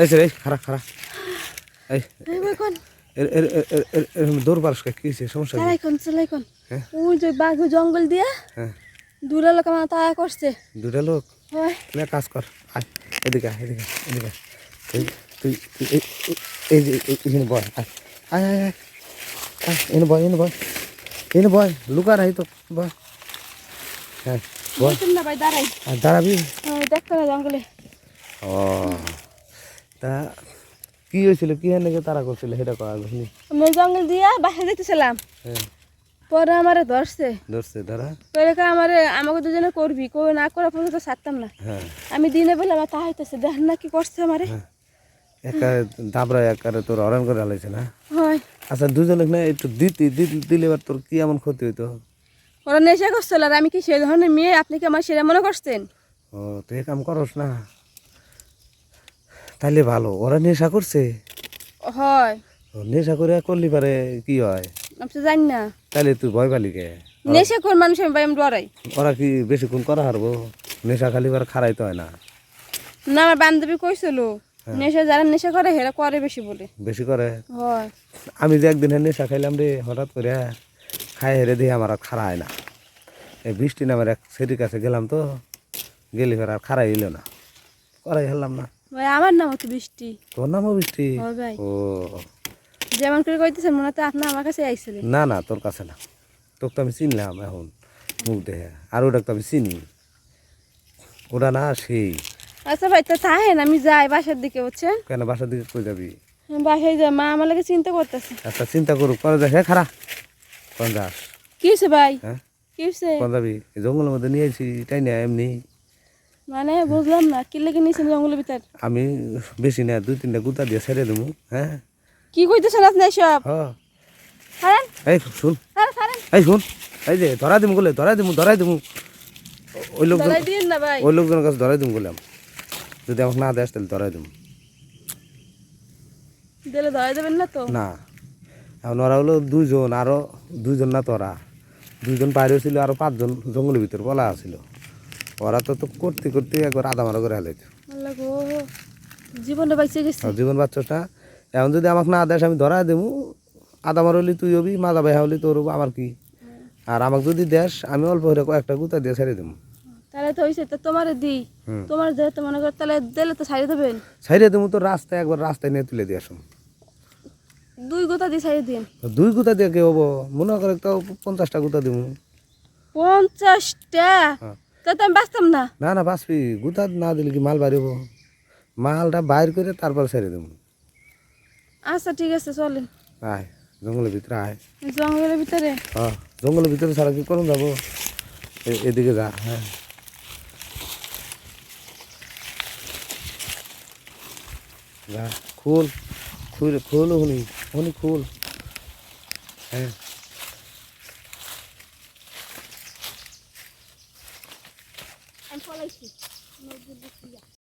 এই রে খারাপ খারাপ এই এই বই কোন দৌড় পারস কি হয়েছে সমস্যা কি চালাই কোন ওই যে বাঘ জঙ্গল দিয়া হ্যাঁ দূরে লোক আমার তা করছে দুটা লোক হয় তুই এক কাজ কর আয় এদিকে আয়, এদিকে এদিকে তুই তুই তুই এই যে এখানে বয় আয় আয় আয় আয় আয় এনে বয় এনে বয় এনে বয় লুকা রাই তো বয় হ্যাঁ বয় না ভাই দাঁড়াই আর দাঁড়াবি দেখতে না জঙ্গলে ও তা কি হয়েছিল কি হয়ে নাকি তারা করছিল সেটা করা বুঝলি আমি জঙ্গল দিয়া বাসা যেতেছিলাম হ্যাঁ পরে আমারে ধরছে ধরছে ধরা পরে আমাকে দুজনে করবি কই না করা পর্যন্ত ছাড়তাম না হ্যাঁ আমি দিনে বলে আমার তা হইতেছে দেখেন না কি করছে আমারে একা দাবরা একারে তোর অরান করে হালাইছে না হয় আচ্ছা দুজনে না একটু দিলে এবার তোর কি এমন ক্ষতি হইতো ওরা নেশা করছিল আর আমি কি সেই ধরনের মেয়ে আপনি কি আমার সেটা মনে করছেন ও তুই কাম করস না তাইলে ভালো ওরা নেশা করছে হয় ও নেশা করে করলি পারে কি হয় আমি তো জানি না তাইলে তুই ভয় পালি কে নেশা কর মানুষ আমি ভাই আমি ডরাই ওরা কি বেশিক্ষণ করা হারবো নেশা খালি বার খারাইতে হয় না না আমার বান্ধবী কইছিল নেশা যারা নেশা করে হেরা করে বেশি বলে বেশি করে হয় আমি যে একদিন নেশা খাইলাম রে হঠাৎ করে খাই হেরে দিয়ে আমার আর খারা হয় না এই বৃষ্টি নামের এক সেটির কাছে গেলাম তো গেলি ফের আর খারাই এলো না করাই হেললাম না ভাই আমার নাম হচ্ছে বৃষ্টি তোর নামও বৃষ্টি হয় ভাই ও যেমন করে কইতেছেন মনে হচ্ছে আপনি আমার কাছে আইছিলেন না না তোর কাছে না তোকে তো আমি চিনলাম এখন মুখ দেখে আর ওটা তো আমি চিনি ওটা না সেই আচ্ছা ভাই তা থাকেন আমি যাই বাসার দিকে বুঝছেন কেন বাসার দিকে কই যাবি বাসায় যাই মা আমার লাগে চিন্তা করতেছে একটা চিন্তা করুক পরে দেখ হ্যাঁ খারা কোন যাস কি হয়েছে ভাই হ্যাঁ কি হয়েছে কোন যাবি এই জঙ্গলের মধ্যে নিয়েছি তাই না এমনি মানে বুঝলাম না কি লেগে নিয়েছেন জঙ্গলের ভিতর আমি বেশি না 2-3টা গুতা দিয়ে ছেড়ে দেবো হ্যাঁ কি কইতেছেন আপনি সব হ্যাঁ ছাড়েন এই শুন ছাড়েন এই শুন এই যে ধরা দিমু বলে ধরাই দিমু ওই লোকজন ধরাই দিন না ভাই ওই লোকজনের কাছে ধরাই দিমু বললাম যদি আমাকে না দেয় তাহলে ধরাই দিমু দিলে ধরাই দেবেন না তো না এখন ওরা হলো 2জন আরো 2জন না তোরা 2জন বাইরে ছিল আরো 5জন জঙ্গলের ভিতর বলা ছিল ওরা তো করতে করতে একবার আধা মারা করে হেলাইতো আল্লাহ গো জীবনটা বাইচে গেছে জীবন বাচ্চাটা এখন যদি আমাকে না দেয় আমি ধরাই দেবো আধা মার হলি তুই হবি মাজা ভাই হলি তোর হবো আমার কি আর আমাকে যদি দেশ আমি অল্প করে কয়েকটা গুতা দিয়ে ছেড়ে দেবো তাহলে তো হইছে তা তোমারে দি তোমার যেহেতু মনে কর তাহলে দিলে তো ছাড়িয়ে দেবেন ছেড়ে দেবো তো রাস্তায় একবার রাস্তায় নিয়ে তুলে দিয়ে আসুন 2 গোতা দিয়ে ছাড়িয়ে দিন 2 গুতা দিয়ে কে হবো মনে করে তো 50টা গুতা দেবো 50টা তা তো আমি বাঁচতাম না না না বাঁচবি গুতা না দিলে কি মাল বাড়িব মালটা বাইর করে তারপর ছেড়ে দেবো আচ্ছা ঠিক আছে চলেন আয় জঙ্গলের ভিতরে আয় জঙ্গলের ভিতরে হ্যাঁ জঙ্গলের ভিতরে ছাড়া কি করুন যাবো এদিকে যা হ্যাঁ যা খুল খুল খুল হ্যাঁ আমি পলাইছি